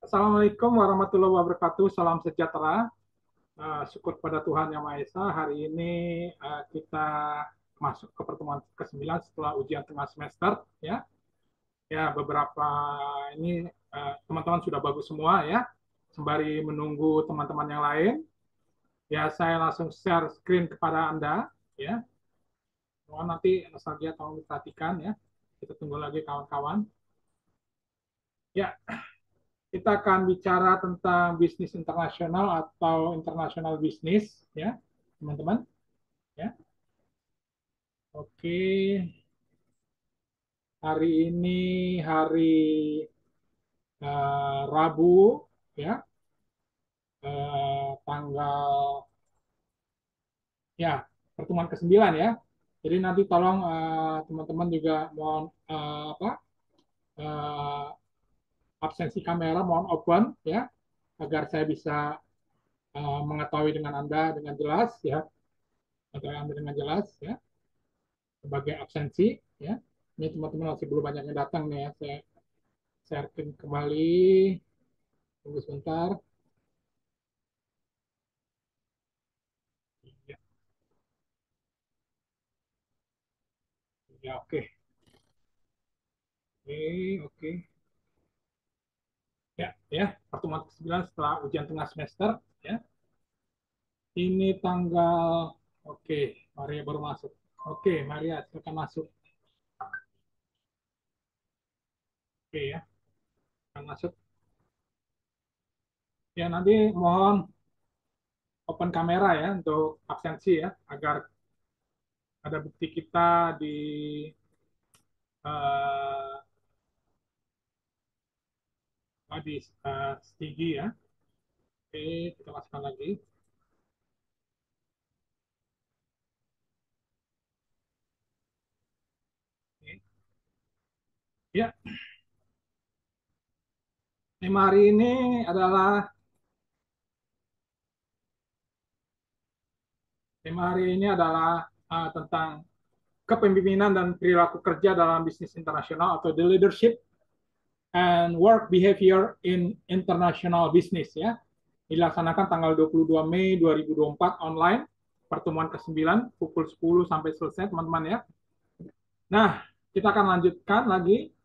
Assalamualaikum warahmatullahi wabarakatuh. Salam sejahtera. Syukur pada Tuhan Yang Maha Esa. Hari ini kita masuk ke pertemuan ke-9 setelah ujian tengah semester. Ya, beberapa ini teman-teman sudah bagus semua ya. Sembari menunggu teman-teman yang lain, ya saya langsung share screen kepada Anda. Ya, mohon nanti nostalgia tolong diperhatikan ya. Kita tunggu lagi kawan-kawan. Ya, kita akan bicara tentang bisnis internasional atau international business ya teman-teman ya. Oke, hari ini hari Rabu ya, tanggal ya pertemuan ke-9 ya. Jadi nanti tolong teman-teman juga mohon uh, absensi kamera mohon open ya agar saya bisa mengetahui dengan Anda dengan jelas ya, agar Anda dengan jelas ya sebagai absensi ya. Ini teman-teman masih belum banyak yang datang nih ya. Saya sharekan kembali. Tunggu sebentar. Ya, ya oke. Oke, oke. Ya, ya. Pertemuan ke-9 setelah ujian tengah semester ya. Ini tanggal oke, Maria baru masuk. Oke, Maria silakan masuk. Oke ya, silakan masuk. Ya, nanti mohon open kamera ya untuk absensi ya agar ada bukti kita di uh, Stigi ya. Oke, kita masukkan lagi. Oke. Ya, tema hari ini adalah tentang kepemimpinan dan perilaku kerja dalam bisnis internasional atau the leadership and work behavior in international business ya. Dilaksanakan tanggal 22 Mei 2024 online, pertemuan ke-9 pukul 10 sampai selesai teman-teman ya. Nah, kita akan lanjutkan lagi.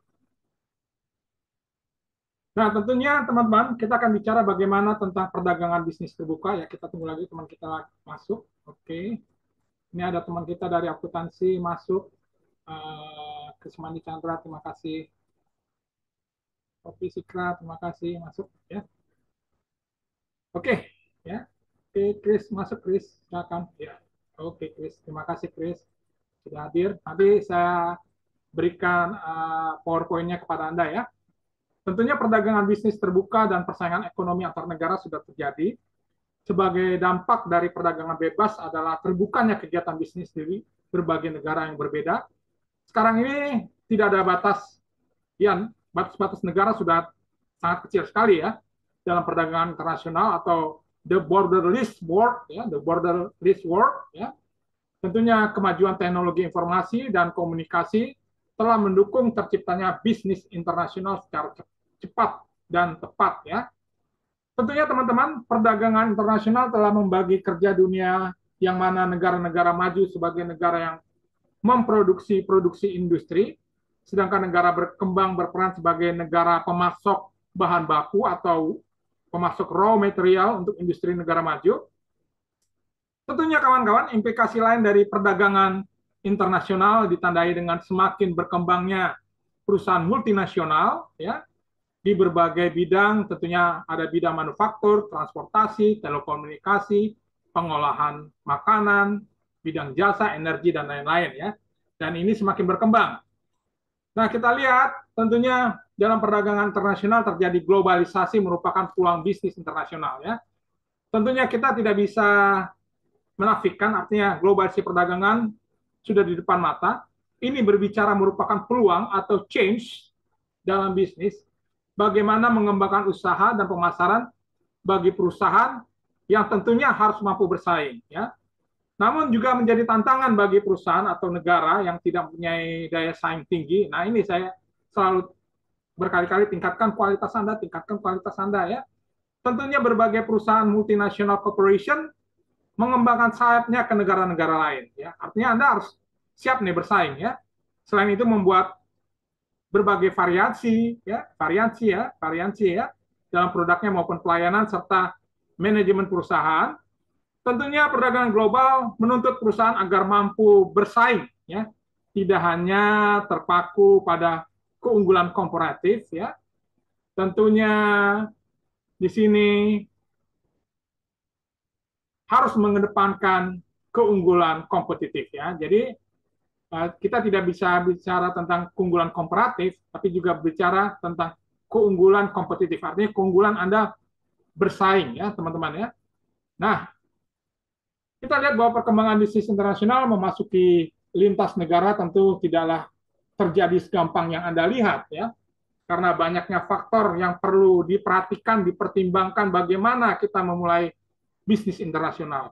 Nah, tentunya teman-teman, kita akan bicara bagaimana tentang perdagangan bisnis terbuka ya. Kita tunggu lagi teman kita masuk. Oke. Ini ada teman kita dari akuntansi masuk. Kesmani Chandra, terima kasih. Kopi Sikra, terima kasih masuk ya. Oke, ya. Oke, Chris masuk Chris, silakan. Ya. Oke, Chris, terima kasih Chris sudah hadir. Nanti saya berikan PowerPoint-nya kepada Anda ya. Tentunya perdagangan bisnis terbuka dan persaingan ekonomi antar negara sudah terjadi. Sebagai dampak dari perdagangan bebas adalah terbukanya kegiatan bisnis di berbagai negara yang berbeda. Sekarang ini tidak ada batas, ya, batas-batas negara sudah sangat kecil sekali ya dalam perdagangan internasional atau the borderless world ya, the borderless world ya. Tentunya kemajuan teknologi informasi dan komunikasi telah mendukung terciptanya bisnis internasional secara cepat dan tepat ya. Tentunya teman-teman, perdagangan internasional telah membagi kerja dunia yang mana negara-negara maju sebagai negara yang memproduksi produksi industri, sedangkan negara berkembang berperan sebagai negara pemasok bahan baku atau pemasok raw material untuk industri negara maju. Tentunya kawan-kawan, implikasi lain dari perdagangan internasional ditandai dengan semakin berkembangnya perusahaan multinasional ya di berbagai bidang, tentunya ada bidang manufaktur, transportasi, telekomunikasi, pengolahan makanan, bidang jasa, energi dan lain-lain ya. Dan ini semakin berkembang. Nah, kita lihat tentunya dalam perdagangan internasional terjadi globalisasi merupakan peluang bisnis internasional ya. Tentunya kita tidak bisa menafikan, artinya globalisasi perdagangan sudah di depan mata. Ini berbicara merupakan peluang atau change dalam bisnis, bagaimana mengembangkan usaha dan pemasaran bagi perusahaan yang tentunya harus mampu bersaing. Ya. Namun juga menjadi tantangan bagi perusahaan atau negara yang tidak mempunyai daya saing tinggi. Nah, ini saya selalu berkali-kali tingkatkan kualitas Anda, tingkatkan kualitas Anda ya. Tentunya berbagai perusahaan multinational corporation mengembangkan sayapnya ke negara-negara lain ya. Artinya Anda harus siap nih bersaing ya. Selain itu membuat berbagai variasi ya dalam produknya maupun pelayanan serta manajemen perusahaan. Tentunya perdagangan global menuntut perusahaan agar mampu bersaing ya, tidak hanya terpaku pada keunggulan komparatif ya. Tentunya di sini harus mengedepankan keunggulan kompetitif ya. Jadi kita tidak bisa bicara tentang keunggulan komparatif, tapi juga bicara tentang keunggulan kompetitif. Artinya keunggulan Anda bersaing ya, teman-teman ya. Nah, kita lihat bahwa perkembangan bisnis internasional memasuki lintas negara tentu tidaklah terjadi segampang yang Anda lihat ya. Karena banyaknya faktor yang perlu diperhatikan, dipertimbangkan bagaimana kita memulai bisnis internasional.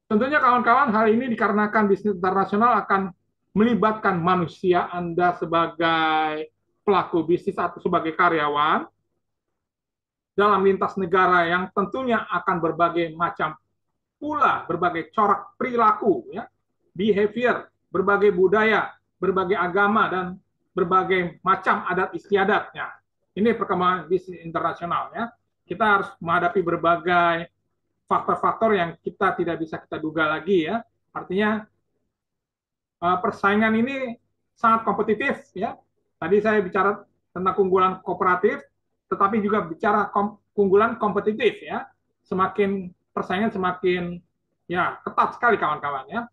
Tentunya kawan-kawan, hal ini dikarenakan bisnis internasional akan melibatkan manusia Anda sebagai pelaku bisnis atau sebagai karyawan dalam lintas negara yang tentunya akan berbagai macam pula, berbagai corak perilaku, ya, behavior, berbagai budaya, berbagai agama, dan berbagai macam adat istiadatnya. Ini perkembangan bisnis internasional. Ya. Kita harus menghadapi berbagai faktor-faktor yang kita tidak bisa kita duga lagi. Ya. Artinya persaingan ini sangat kompetitif. Ya. Tadi saya bicara tentang keunggulan kooperatif, tetapi juga bicara keunggulan kompetitif. Ya. Semakin persaingan semakin ya ketat sekali kawan-kawan. Ya.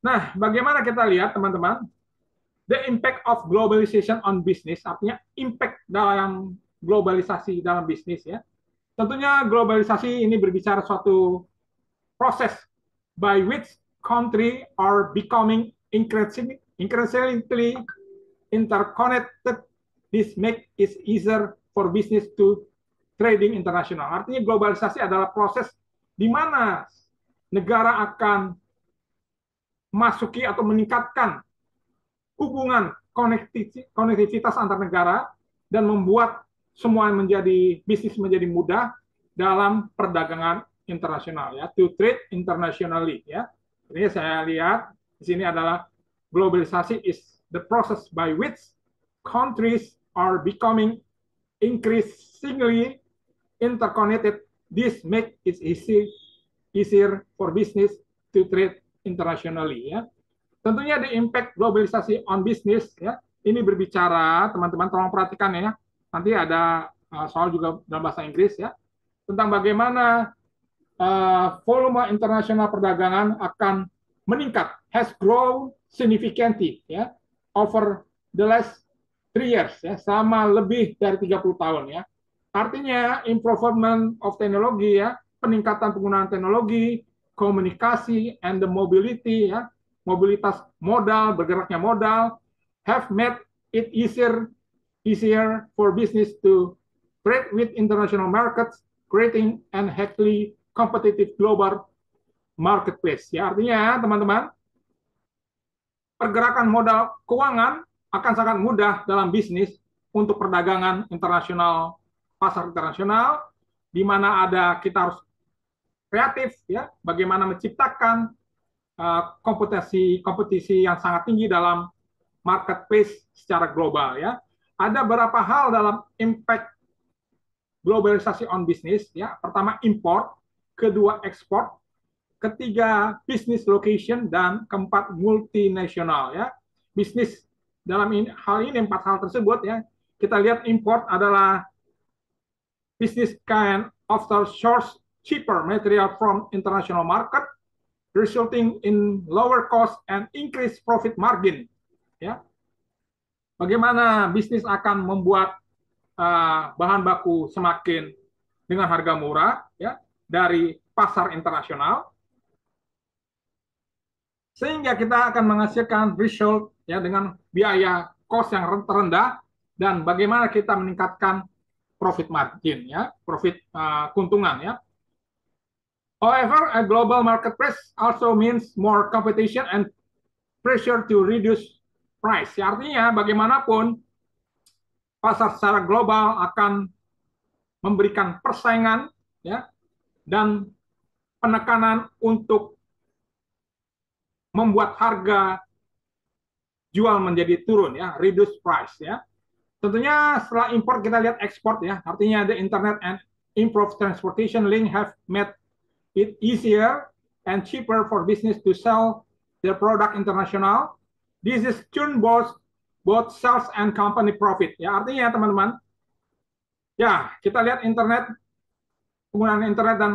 Nah, bagaimana kita lihat teman-teman? The impact of globalization on business, artinya impact dalam globalisasi dalam bisnis ya. Tentunya globalisasi ini berbicara suatu proses by which country are becoming increasingly interconnected. This make it easier for business to trading international. Artinya globalisasi adalah proses di mana negara akan masuki atau meningkatkan hubungan konektivitas antar negara dan membuat semua menjadi bisnis menjadi mudah dalam perdagangan internasional ya, to trade internationally ya. Ini saya lihat di sini adalah globalisasi is the process by which countries are becoming increasingly interconnected. This make it easier for business to trade internationally ya. Tentunya di impact globalisasi on business ya. Ini berbicara teman-teman tolong perhatikan ya. Nanti ada soal juga dalam bahasa Inggris ya tentang bagaimana volume internasional perdagangan akan meningkat, has grown significantly ya over the last 3 years ya, selama lebih dari 30 tahun ya. Artinya improvement of technology ya, peningkatan penggunaan teknologi, komunikasi and the mobility ya, mobilitas modal, bergeraknya modal, have made it easier for business to trade with international markets, creating an highly competitive global marketplace. Ya, artinya teman-teman, pergerakan modal keuangan akan sangat mudah dalam bisnis untuk perdagangan internasional, pasar internasional, di mana ada kita harus kreatif, ya, bagaimana menciptakan kompetisi yang sangat tinggi dalam marketplace secara global ya. Ada beberapa hal dalam impact globalisasi on business ya. Pertama import, kedua ekspor, ketiga business location dan keempat multinasional ya. Bisnis dalam hal ini 4 hal tersebut ya. Kita lihat import adalah business can offer source cheaper material from international market resulting in lower cost and increased profit margin. Ya, bagaimana bisnis akan membuat bahan baku semakin dengan harga murah, ya, dari pasar internasional, sehingga kita akan menghasilkan result ya dengan biaya cost yang terendah dan bagaimana kita meningkatkan profit margin, ya, profit keuntungan, ya. However, a global marketplace also means more competition and pressure to reduce price. Ya, artinya bagaimanapun pasar secara global akan memberikan persaingan, ya, dan penekanan untuk membuat harga jual menjadi turun, ya, reduce price, ya. Tentunya setelah import kita lihat ekspor, ya, artinya the internet and improved transportation link have made it easier and cheaper for business to sell their product international. This is turn both sales and company profit. Ya, artinya teman-teman, ya, kita lihat internet, penggunaan internet dan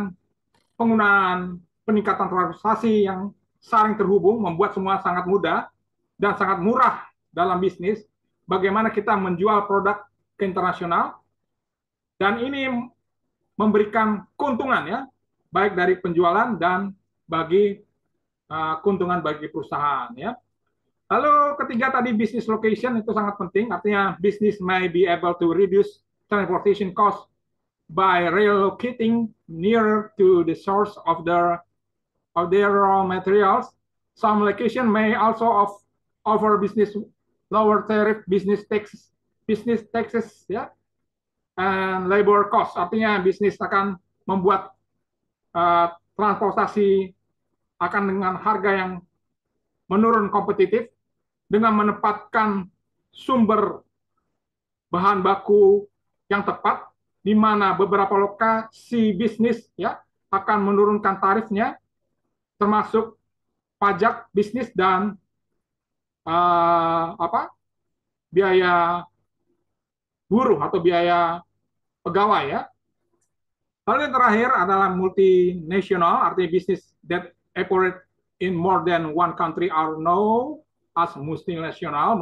penggunaan peningkatan transaksi yang saling terhubung membuat semua sangat mudah dan sangat murah dalam bisnis. Bagaimana kita menjual produk ke internasional, dan ini memberikan keuntungan, ya, baik dari penjualan dan bagi keuntungan bagi perusahaan, ya. Lalu ketiga tadi business location itu sangat penting, artinya business may be able to reduce transportation cost by relocating nearer to the source of their raw materials. Some location may also offer business lower tariff business taxes, ya, and labor cost. Artinya bisnis akan membuat transportasi akan dengan harga yang menurun kompetitif dengan menempatkan sumber bahan baku yang tepat, di mana beberapa lokasi bisnis, ya, akan menurunkan tarifnya, termasuk pajak bisnis dan biaya buruh atau biaya pegawai, ya. Lalu yang terakhir adalah multinational, artinya bisnis that operate in more than one country are known as multinational,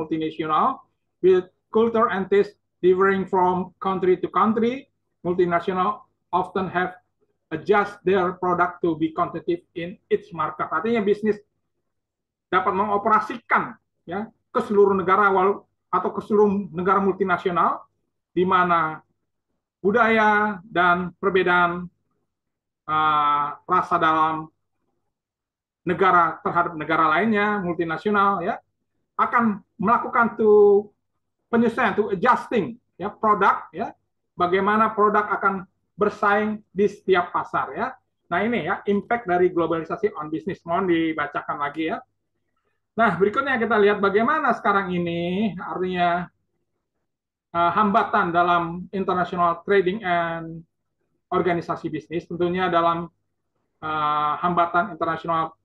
with culture and taste differing from country to country. Multinational often have adjust their product to be competitive in its market. Artinya bisnis dapat mengoperasikan, ya, ke seluruh negara atau ke seluruh negara multinasional, di mana budaya dan perbedaan rasa dalam negara terhadap negara lainnya multinasional, ya, akan melakukan penyesuaian, adjusting, ya, produk, ya, bagaimana produk akan bersaing di setiap pasar, ya. Nah, ini, ya, impact dari globalisasi on business. Mohon dibacakan lagi, ya. Nah, berikutnya kita lihat bagaimana sekarang ini artinya hambatan dalam international trading and organisasi bisnis. Tentunya dalam hambatan internasional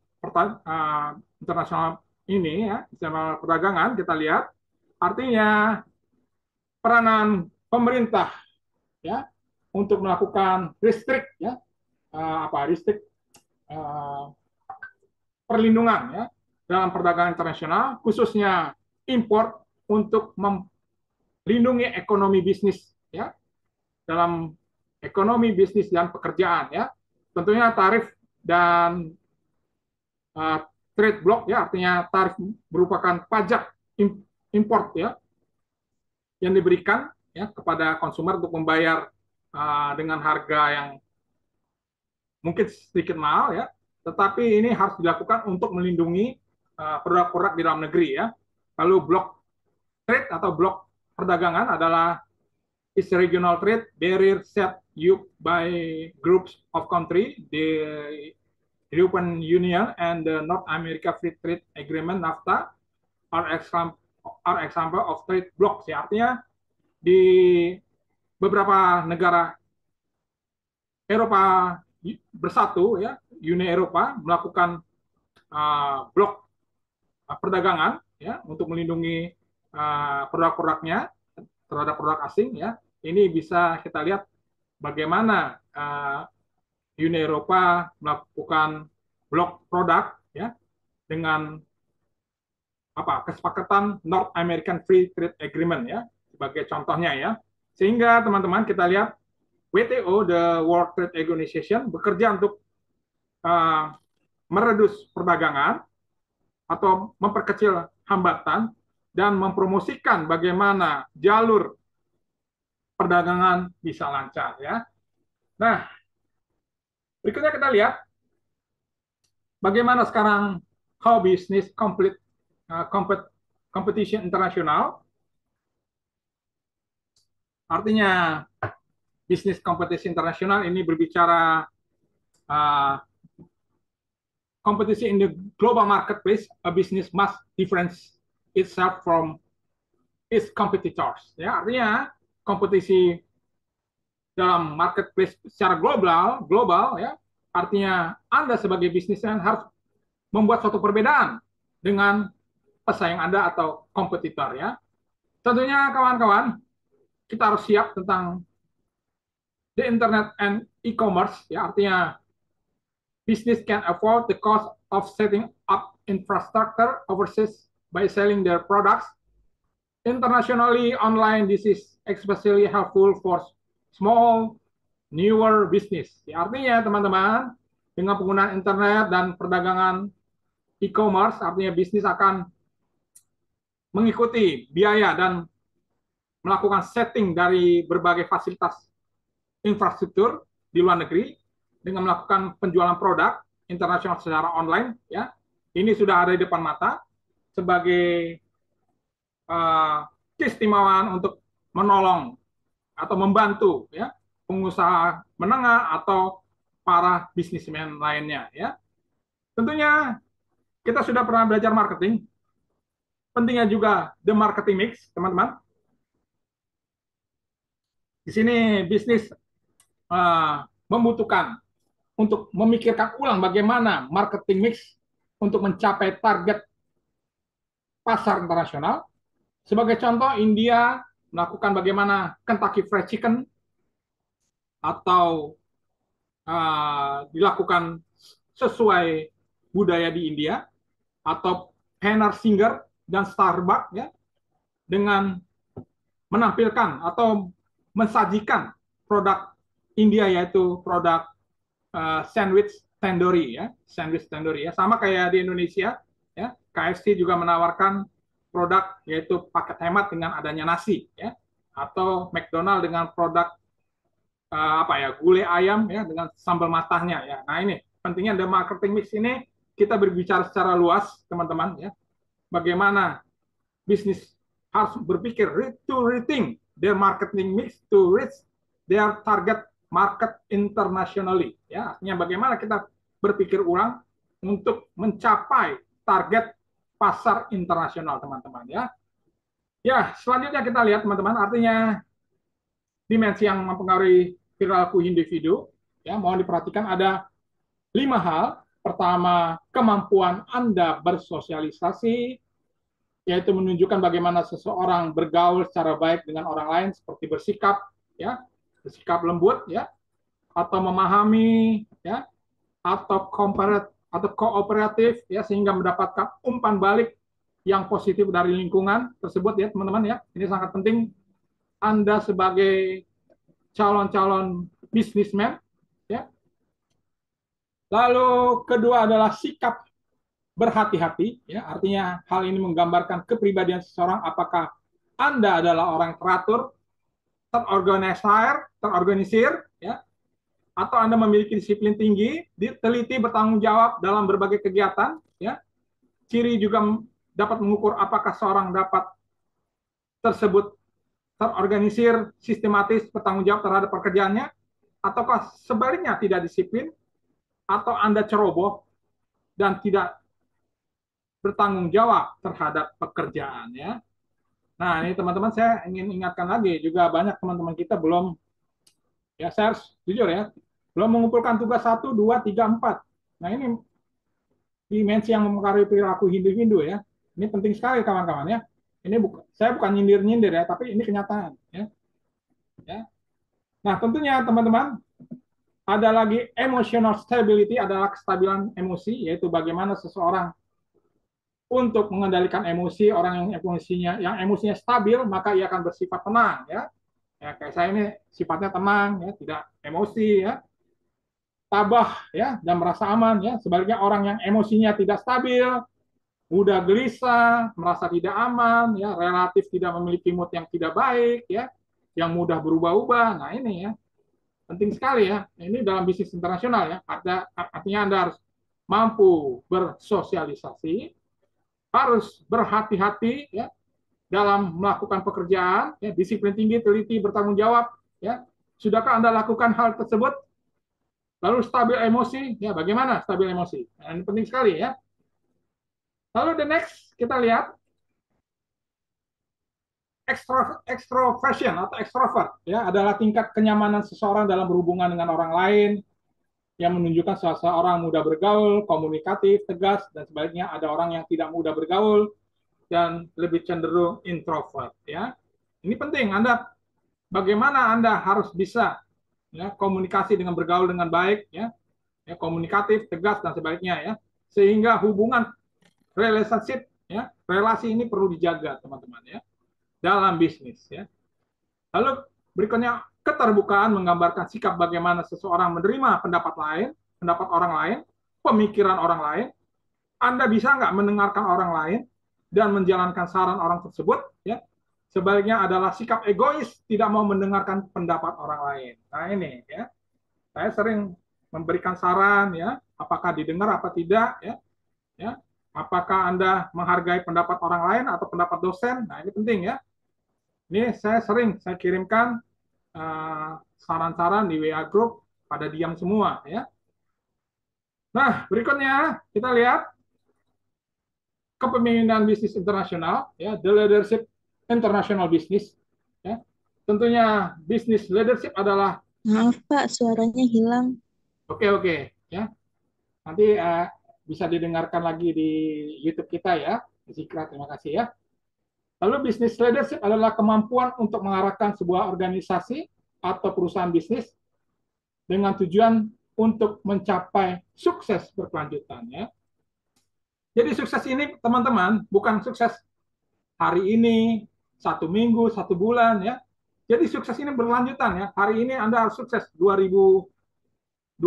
ini, ya, internasional perdagangan, kita lihat artinya peranan pemerintah, ya, untuk melakukan restrict, ya, perlindungan, ya, dalam perdagangan internasional, khususnya import, untuk melindungi ekonomi bisnis, ya, dalam ekonomi bisnis dan pekerjaan, ya. Tentunya tarif dan trade block, ya, artinya tarif merupakan pajak import, ya, yang diberikan, ya, kepada konsumer untuk membayar dengan harga yang mungkin sedikit mahal, ya, tetapi ini harus dilakukan untuk melindungi produk-produk di dalam negeri, ya. Lalu blok trade atau blok perdagangan adalah is regional trade barrier set up by groups of country, the European Union and the North America Free Trade Agreement (NAFTA) are example of trade blocks, ya. Artinya di beberapa negara Eropa bersatu, ya, Uni Eropa melakukan blok perdagangan, ya, untuk melindungi produk-produknya terhadap produk asing, ya. Ini bisa kita lihat bagaimana Uni Eropa melakukan blok produk, ya, dengan kesepakatan North American Free Trade Agreement, ya, sebagai contohnya, ya. Sehingga teman-teman kita lihat WTO, the World Trade Organization, bekerja untuk meredus perdagangan atau memperkecil hambatan dan mempromosikan bagaimana jalur perdagangan bisa lancar, ya. Nah, berikutnya kita lihat bagaimana sekarang how business competition internasional. Artinya bisnis kompetisi internasional ini berbicara uh, competition in the global marketplace. A business must differentiate itself from its competitors. Ya, artinya kompetisi dalam marketplace secara global ya, artinya Anda sebagai bisnismen harus membuat suatu perbedaan dengan pesaing Anda atau kompetitor ya. Tentunya kawan-kawan, kita harus siap tentang the internet and e-commerce ya, artinya business can afford the cost of setting up infrastructure overseas by selling their products internationally online. This is especially helpful for small newer business. Ya, artinya teman-teman, dengan penggunaan internet dan perdagangan e-commerce, artinya bisnis akan mengikuti biaya dan melakukan setting dari berbagai fasilitas infrastruktur di luar negeri dengan melakukan penjualan produk internasional secara online. Ya, ini sudah ada di depan mata sebagai keistimewaan untuk menolong atau membantu ya pengusaha menengah atau para bisnismen lainnya ya. Tentunya kita sudah pernah belajar marketing. Pentingnya juga the marketing mix, teman-teman. Di sini bisnis membutuhkan untuk memikirkan ulang bagaimana marketing mix untuk mencapai target pasar internasional. Sebagai contoh, India melakukan bagaimana Kentucky Fried Chicken atau dilakukan sesuai budaya di India, atau Henner Singer dan Starbucks ya, dengan menampilkan atau mensajikan produk India, yaitu produk sandwich tandoori ya, sama kayak di Indonesia ya. KFC juga menawarkan produk yaitu paket hemat dengan adanya nasi ya, atau McDonald dengan produk gulai ayam ya dengan sambal matahnya ya. Nah, ini pentingnya the marketing mix ini, kita berbicara secara luas teman-teman ya, bagaimana bisnis harus berpikir to rethink their marketing mix to reach their target market internationally ya. Artinya bagaimana kita berpikir ulang untuk mencapai target pasar internasional teman-teman ya. Ya, selanjutnya kita lihat teman-teman, artinya dimensi yang mempengaruhi perilaku individu ya, mohon diperhatikan ada 5 hal. Pertama, kemampuan Anda bersosialisasi, yaitu menunjukkan bagaimana seseorang bergaul secara baik dengan orang lain, seperti bersikap ya, bersikap lembut ya, atau memahami ya, atau kooperatif ya, sehingga mendapatkan umpan balik yang positif dari lingkungan tersebut ya teman-teman ya. Ini sangat penting Anda sebagai calon-calon bisnismen ya. Lalu kedua adalah sikap berhati-hati ya, artinya hal ini menggambarkan kepribadian seseorang, apakah Anda adalah orang yang teratur, terorganisir ya, atau Anda memiliki disiplin tinggi, teliti, bertanggung jawab dalam berbagai kegiatan ya. Ciri juga dapat mengukur apakah seorang dapat tersebut terorganisir, sistematis, bertanggung jawab terhadap pekerjaannya, ataukah sebaliknya tidak disiplin, atau Anda ceroboh dan tidak bertanggung jawab terhadap pekerjaannya. Nah, ini teman-teman, saya ingin ingatkan lagi, juga banyak teman-teman kita belum, ya saya harus jujur ya, belum mengumpulkan tugas 1, 2, 3, 4. Nah, ini dimensi yang mempengaruhi perilaku individu ya. Ini penting sekali kawan-kawan ya. Ini saya bukan nyindir-nyindir ya, tapi ini kenyataan ya. Ya. Nah, tentunya teman-teman, ada lagi emotional stability, adalah kestabilan emosi, yaitu bagaimana seseorang untuk mengendalikan emosi. Orang yang emosinya stabil, maka ia akan bersifat tenang ya. Ya, kayak saya ini sifatnya tenang ya, tidak emosi ya, tabah ya, dan merasa aman ya. Sebaliknya orang yang emosinya tidak stabil, mudah gelisah, merasa tidak aman ya, relatif tidak memiliki mood yang tidak baik ya, yang mudah berubah-ubah. Nah, ini ya penting sekali ya. Ini dalam bisnis internasional ya. Artinya Anda harus mampu bersosialisasi, harus berhati-hati ya, dalam melakukan pekerjaan, ya, disiplin tinggi, teliti, bertanggung jawab, ya. Sudahkah Anda lakukan hal tersebut? Lalu stabil emosi, ya bagaimana stabil emosi? Nah, ini penting sekali ya. Lalu the next kita lihat extroversion atau extrovert, ya adalah tingkat kenyamanan seseorang dalam berhubungan dengan orang lain yang menunjukkan seseorang mudah bergaul, komunikatif, tegas, dan sebaliknya ada orang yang tidak mudah bergaul dan lebih cenderung introvert. Ya, ini penting. Bagaimana Anda harus bisa ya komunikasi dengan bergaul dengan baik, ya komunikatif, tegas, dan sebaliknya ya, sehingga hubungan relationship ya relasi ini perlu dijaga teman-teman ya dalam bisnis ya. Lalu berikutnya keterbukaan menggambarkan sikap bagaimana seseorang menerima pendapat lain, pendapat orang lain, pemikiran orang lain. Anda bisa nggak mendengarkan orang lain dan menjalankan saran orang tersebut ya. Sebaliknya adalah sikap egois, tidak mau mendengarkan pendapat orang lain. Nah ini ya, saya sering memberikan saran ya, apakah didengar apa tidak ya, ya. Apakah Anda menghargai pendapat orang lain atau pendapat dosen? Nah ini penting ya. Ini saya kirimkan saran-saran di WA Group pada diam semua ya. Nah, berikutnya kita lihat kepemimpinan bisnis internasional ya, the leadership international business ya. Tentunya bisnis leadership adalah Maaf Pak, suaranya hilang. oke ya. Nanti bisa didengarkan lagi di YouTube kita ya. Zikra, terima kasih ya. Lalu bisnis leadership adalah kemampuan untuk mengarahkan sebuah organisasi atau perusahaan bisnis dengan tujuan untuk mencapai sukses berkelanjutan ya. Jadi sukses ini teman-teman bukan sukses hari ini, 1 minggu, 1 bulan ya. Jadi sukses ini berlanjutan ya. Hari ini Anda harus sukses 2024.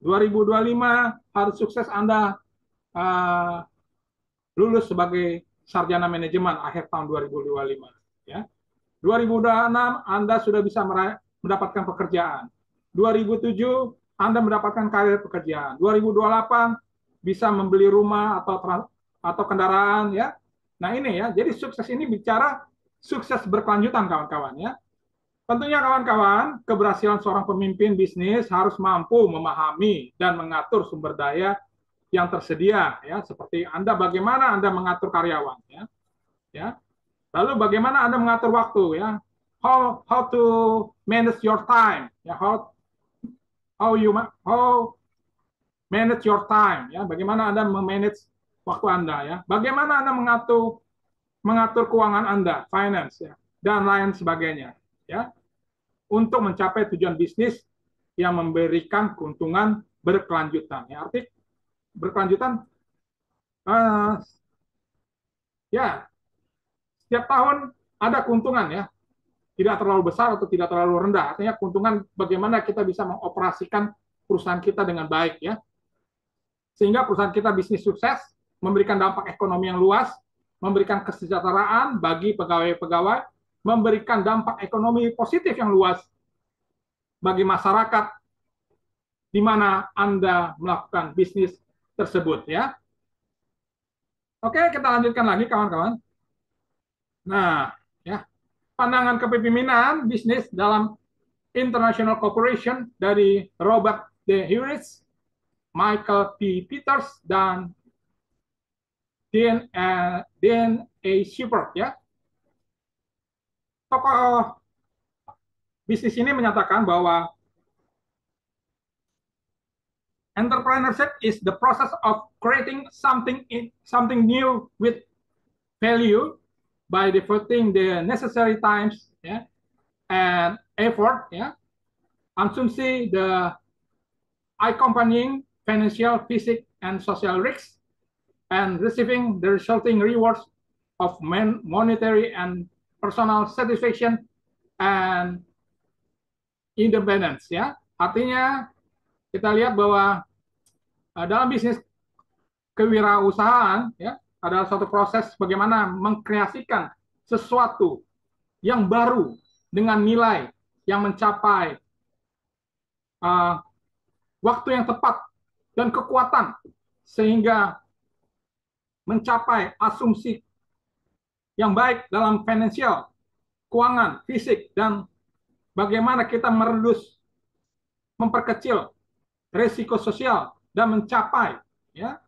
2025 harus sukses Anda lulus sebagai sarjana manajemen akhir tahun 2025 ya. 2026 Anda sudah bisa mendapatkan pekerjaan. 2007 Anda mendapatkan karir pekerjaan. 2028 bisa membeli rumah atau kendaraan ya. Nah ini ya, jadi sukses ini bicara sukses berkelanjutan kawan-kawan ya. Tentunya kawan-kawan, keberhasilan seorang pemimpin bisnis harus mampu memahami dan mengatur sumber daya yang tersedia ya, seperti bagaimana Anda mengatur karyawan ya. Ya. Lalu bagaimana Anda mengatur waktu ya? How to manage your time ya, how manage your time ya, bagaimana Anda memanage waktu Anda ya, bagaimana Anda mengatur keuangan Anda, finance ya, dan lain sebagainya ya, untuk mencapai tujuan bisnis yang memberikan keuntungan berkelanjutan ya. Arti berkelanjutan uh, ya setiap tahun ada keuntungan ya, tidak terlalu besar atau tidak terlalu rendah. Artinya keuntungan bagaimana kita bisa mengoperasikan perusahaan kita dengan baik ya. Sehingga perusahaan kita bisnis sukses, memberikan dampak ekonomi yang luas, memberikan kesejahteraan bagi pegawai-pegawai, memberikan dampak ekonomi positif yang luas bagi masyarakat di mana Anda melakukan bisnis tersebut ya. Oke, kita lanjutkan lagi kawan-kawan. Nah, ya, pandangan kepemimpinan bisnis dalam International Corporation dari Robert D. Harris, Michael P. Peters, dan Dan A. Shepard ya. Tokoh bisnis ini menyatakan bahwa entrepreneurship is the process of creating something new with value by devoting the necessary times ya, and effort ya, assumption the accompanying financial, physical, and social risks, and receiving the resulting rewards of monetary and personal satisfaction and independence ya. Artinya kita lihat bahwa dalam bisnis kewirausahaan ya adalah suatu proses bagaimana mengkreasikan sesuatu yang baru dengan nilai yang mencapai uh, waktu yang tepat dan kekuatan sehingga mencapai asumsi yang baik dalam finansial, keuangan, fisik, dan bagaimana kita memperkecil risiko sosial dan mencapai ya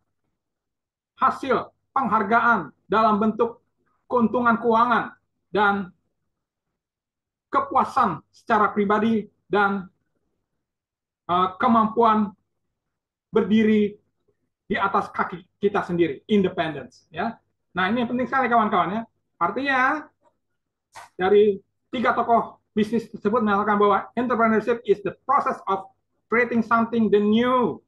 hasil penghargaan dalam bentuk keuntungan keuangan dan kepuasan secara pribadi dan kemampuan berdiri di atas kaki kita sendiri, independence ya. Nah, ini penting sekali kawan-kawan ya. Artinya dari tiga tokoh bisnis tersebut mengatakan bahwa entrepreneurship is the process of creating something the new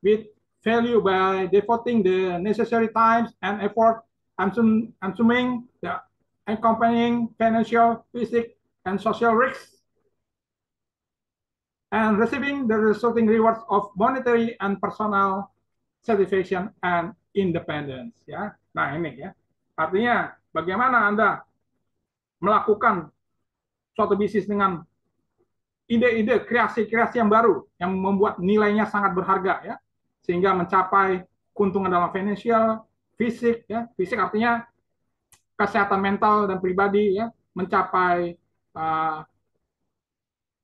with value by devoting the necessary time and effort, assuming the accompanying financial, physical, and social risks, and receiving the resulting rewards of monetary and personal satisfaction and independence. Ya, nah ini ya. Artinya bagaimana Anda melakukan suatu bisnis dengan ide-ide, kreasi-kreasi yang baru yang membuat nilainya sangat berharga ya, sehingga mencapai keuntungan dalam finansial, fisik ya, fisik artinya kesehatan mental dan pribadi ya, mencapai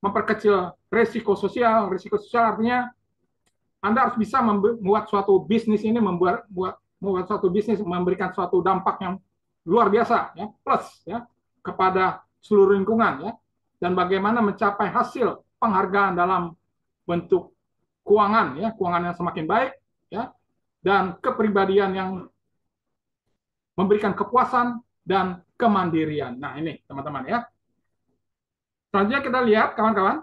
memperkecil risiko sosial artinya Anda harus bisa membuat suatu bisnis ini membuat suatu bisnis memberikan suatu dampak yang luar biasa ya, plus ya kepada seluruh lingkungan ya, dan bagaimana mencapai hasil penghargaan dalam bentuk keuangan ya, keuangan yang semakin baik ya, dan kepribadian yang memberikan kepuasan dan kemandirian. Nah, ini teman-teman ya. Selanjutnya kita lihat kawan-kawan,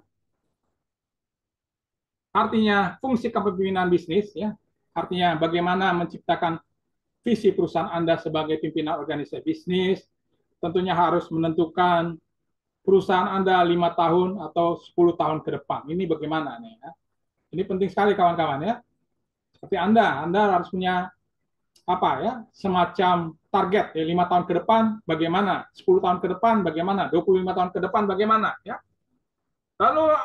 artinya fungsi kepemimpinan bisnis ya, artinya bagaimana menciptakan visi perusahaan Anda sebagai pimpinan organisasi bisnis, tentunya harus menentukan perusahaan Anda 5 tahun atau 10 tahun ke depan. Ini bagaimana nih ya? Ini penting sekali kawan-kawan ya. Seperti Anda harus punya apa ya, semacam target ya, 5 tahun ke depan bagaimana, 10 tahun ke depan bagaimana, 25 tahun ke depan bagaimana ya. Lalu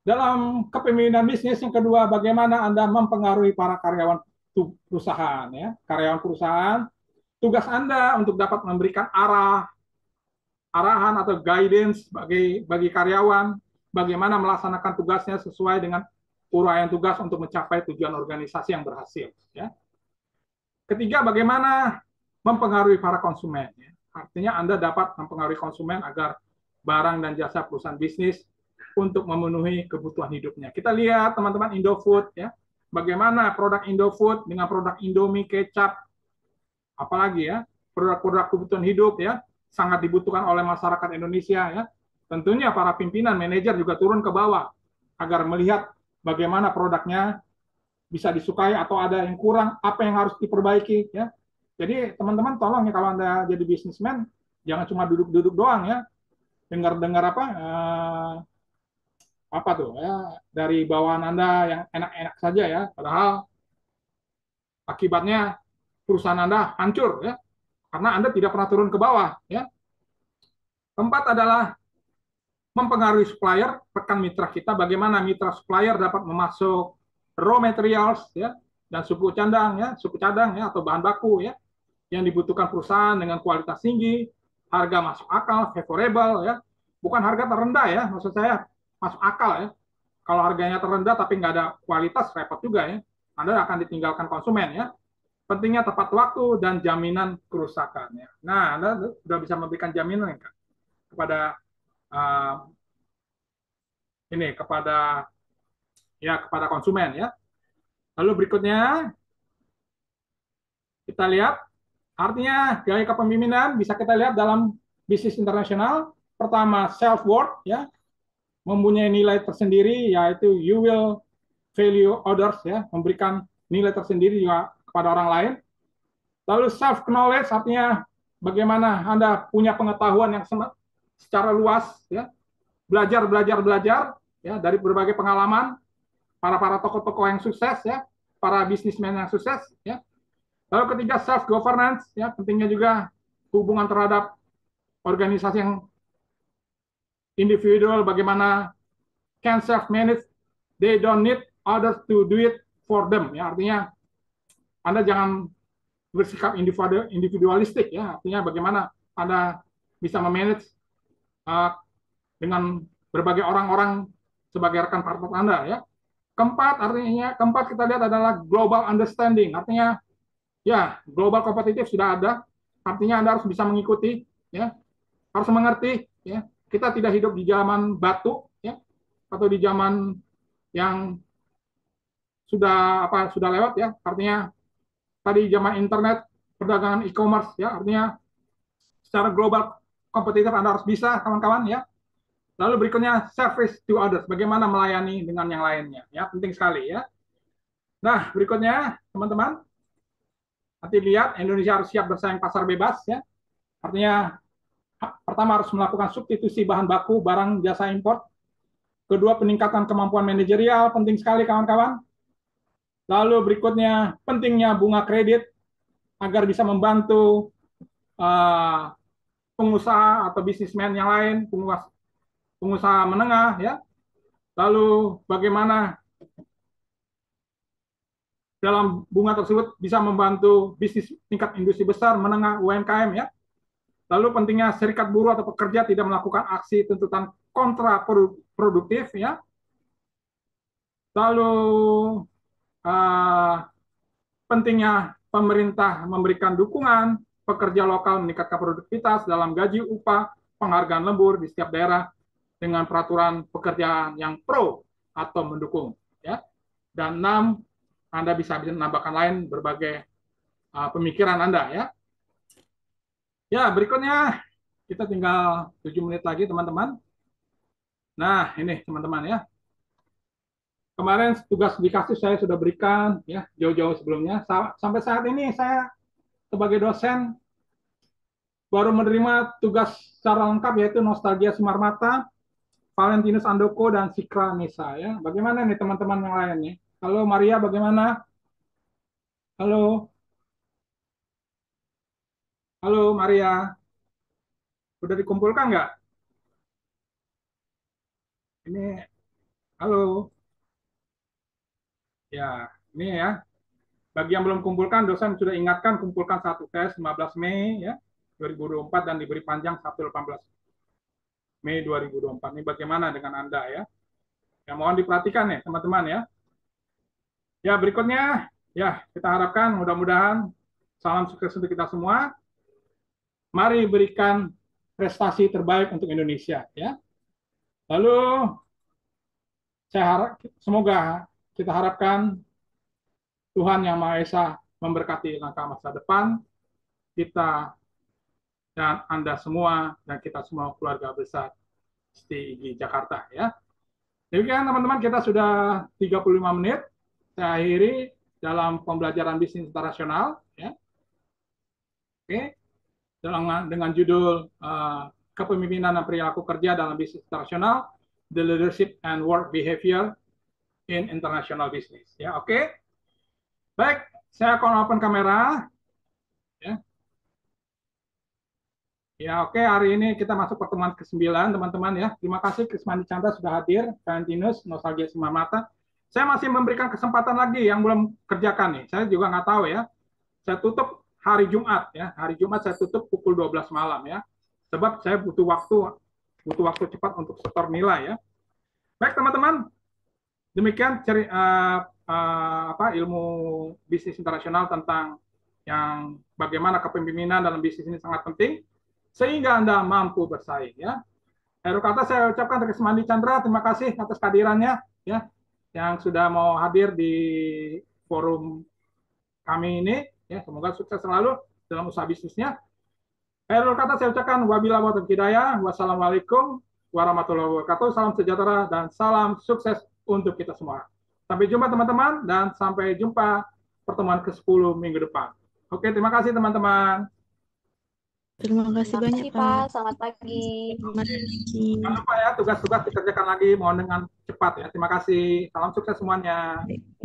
dalam kepemimpinan bisnis yang kedua, bagaimana Anda mempengaruhi para karyawan perusahaan ya. Karyawan perusahaan, tugas Anda untuk dapat memberikan arahan atau guidance bagi karyawan bagaimana melaksanakan tugasnya sesuai dengan uraian tugas untuk mencapai tujuan organisasi yang berhasil ya. Ketiga, bagaimana mempengaruhi para konsumen ya. Artinya Anda dapat mempengaruhi konsumen agar barang dan jasa perusahaan bisnis untuk memenuhi kebutuhan hidupnya. Kita lihat teman-teman Indofood ya. Bagaimana produk Indofood dengan produk Indomie, kecap, apalagi ya, produk-produk kebutuhan hidup ya, sangat dibutuhkan oleh masyarakat Indonesia ya. Tentunya para pimpinan, manajer juga turun ke bawah agar melihat bagaimana produknya bisa disukai atau ada yang kurang, apa yang harus diperbaiki ya. Jadi teman-teman tolong ya kalau Anda jadi bisnismen jangan cuma duduk-duduk doang ya. Dengar-dengar apa tuh ya dari bawahan Anda yang enak-enak saja ya, padahal akibatnya perusahaan Anda hancur ya karena Anda tidak pernah turun ke bawah ya. Keempat adalah mempengaruhi supplier, rekan mitra kita, bagaimana mitra supplier dapat memasuk raw materials ya dan suku cadang ya atau bahan baku ya yang dibutuhkan perusahaan dengan kualitas tinggi, harga masuk akal, favorable ya. Bukan harga terendah ya, maksud saya masuk akal ya. Kalau harganya terendah tapi nggak ada kualitas, repot juga ya. Anda akan ditinggalkan konsumen ya. Pentingnya tepat waktu dan jaminan kerusakan ya. Nah, Anda sudah bisa memberikan jaminan ya, kepada uh, kepada konsumen ya. Lalu berikutnya kita lihat artinya gaya kepemimpinan bisa kita lihat dalam bisnis internasional. Pertama, self worth ya, mempunyai nilai tersendiri yaitu you will value others ya, memberikan nilai tersendiri juga kepada orang lain. Lalu self knowledge artinya bagaimana Anda punya pengetahuan yang secara luas ya, belajar ya dari berbagai pengalaman para tokoh-tokoh yang sukses ya, para bisnismen yang sukses ya. Lalu ketiga self governance ya, pentingnya juga hubungan terhadap organisasi yang individual, bagaimana can self manage, they don't need others to do it for them ya. Artinya Anda jangan bersikap individualistik ya, artinya bagaimana Anda bisa memanage uh, dengan berbagai orang-orang sebagai rekan partner Anda ya. Keempat kita lihat adalah global understanding, artinya ya global kompetitif sudah ada, artinya Anda harus bisa mengikuti ya, harus mengerti ya. Kita tidak hidup di zaman batu ya, atau di zaman yang sudah lewat ya, artinya tadi zaman internet, perdagangan e-commerce ya, artinya secara global kompetitif Anda harus bisa kawan-kawan ya. Lalu berikutnya service to others, bagaimana melayani dengan yang lainnya ya, penting sekali ya. Nah, berikutnya teman-teman, nanti lihat Indonesia harus siap bersaing pasar bebas ya. Artinya pertama harus melakukan substitusi bahan baku barang jasa impor. Kedua, peningkatan kemampuan manajerial, penting sekali kawan-kawan. Lalu berikutnya pentingnya bunga kredit agar bisa membantu uh, pengusaha atau bisnismen yang lain, pengusaha menengah ya. Lalu bagaimana dalam bunga tersebut bisa membantu bisnis tingkat industri besar, menengah, UMKM ya. Lalu pentingnya serikat buruh atau pekerja tidak melakukan aksi tuntutan kontraproduktif ya. Lalu uh, pentingnya pemerintah memberikan dukungan pekerja lokal meningkatkan produktivitas dalam gaji, upah, penghargaan lembur di setiap daerah dengan peraturan pekerjaan yang pro atau mendukung ya. Dan 6, Anda bisa menambahkan lain berbagai pemikiran Anda ya. Ya, berikutnya kita tinggal 7 menit lagi teman-teman. Nah, ini teman-teman ya. Kemarin tugas di kasus saya sudah berikan ya jauh-jauh sebelumnya. Sampai saat ini saya sebagai dosen baru menerima tugas secara lengkap yaitu Nostalgia Simarmata, Valentinus Andoko dan Sikra Nisa ya. Bagaimana nih teman-teman yang lain nih? Halo Maria, bagaimana? Halo, halo Maria. Sudah dikumpulkan nggak? Ini, halo. Ya, ini ya. Bagi yang belum kumpulkan, dosen sudah ingatkan kumpulkan satu tes 15 Mei ya 2024 dan diberi panjang sampai 18 Mei 2024. Ini bagaimana dengan Anda ya? Ya mohon diperhatikan ya teman-teman ya. Ya berikutnya ya kita harapkan mudah-mudahan salam sukses untuk kita semua. Mari berikan prestasi terbaik untuk Indonesia ya. Lalu saya harap semoga kita harapkan Tuhan Yang Maha Esa memberkati langkah masa depan kita dan Anda semua dan kita semua keluarga besar STIGI Jakarta ya. Demikian teman-teman, kita sudah 35 menit. Saya akhiri dalam pembelajaran bisnis internasional ya. Oke. Dengan judul Kepemimpinan dan Perilaku Kerja dalam Bisnis Internasional, The Leadership and Work Behavior in International Business. Ya, oke. Baik, saya akan open kamera. Ya. Ya, oke. Hari ini kita masuk pertemuan ke-9, teman-teman ya. Terima kasih Krismandi Chandra sudah hadir, Valentinus, Nostalgia Simarmata. Saya masih memberikan kesempatan lagi yang belum kerjakan nih. Saya juga nggak tahu ya. Saya tutup hari Jumat ya. Hari Jumat saya tutup pukul 12 malam ya. Sebab saya butuh waktu cepat untuk setor nilai ya. Baik teman-teman, demikian ilmu bisnis internasional tentang yang bagaimana kepemimpinan dalam bisnis ini sangat penting sehingga Anda mampu bersaing ya. Akhir kata saya ucapkan terima kasih Chandra, terima kasih atas kehadirannya ya yang sudah mau hadir di forum kami ini ya, semoga sukses selalu dalam usaha bisnisnya. Akhir kata saya ucapkan wabillahi taufiq hidayah, wassalamualaikum warahmatullahi wabarakatuh, salam sejahtera dan salam sukses untuk kita semua. Sampai jumpa teman-teman dan sampai jumpa pertemuan ke-10 minggu depan. Oke, terima kasih teman-teman. Terima kasih Terima banyak, kasih, Pak. Pak. Selamat pagi. Terima kasih. Jangan lupa ya, tugas-tugas dikerjakan lagi, mohon dengan cepat ya. Terima kasih. Salam sukses semuanya. Baik.